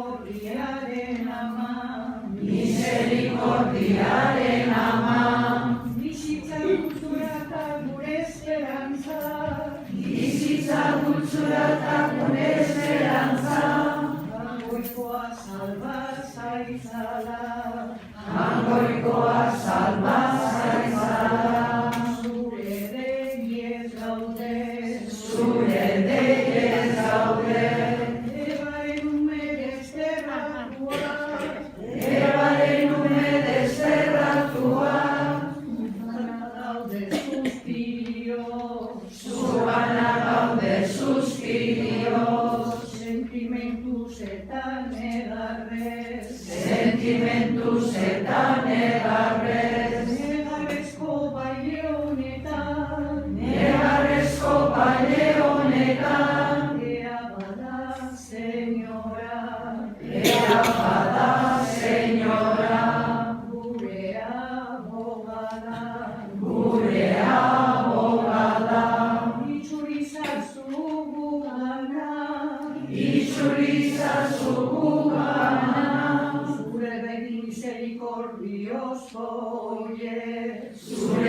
misericordiaren ama, misericordiaren ama, bizitza guztura eta gure esperantza, bizitza guztura eta gure esperantza, Hangoikoa salba zaitzala, hangoikoa salba zaitzala, zure deiez gaude, zure deiez gaude, ebaren ume desterratua, ebaren ume desterratua, gaude suspirioz, zugana gaude suspirioz, sentimentuz eta negarrez, sentimentuz eta negarrez, negarrezko baile honetan, negarrezko baile honetan, ea bada senyora, ea bada senyora, gure abogada, gure abogada, itxurizazu gugana, itxurizazu gugana, zure begi misericordios oie, zure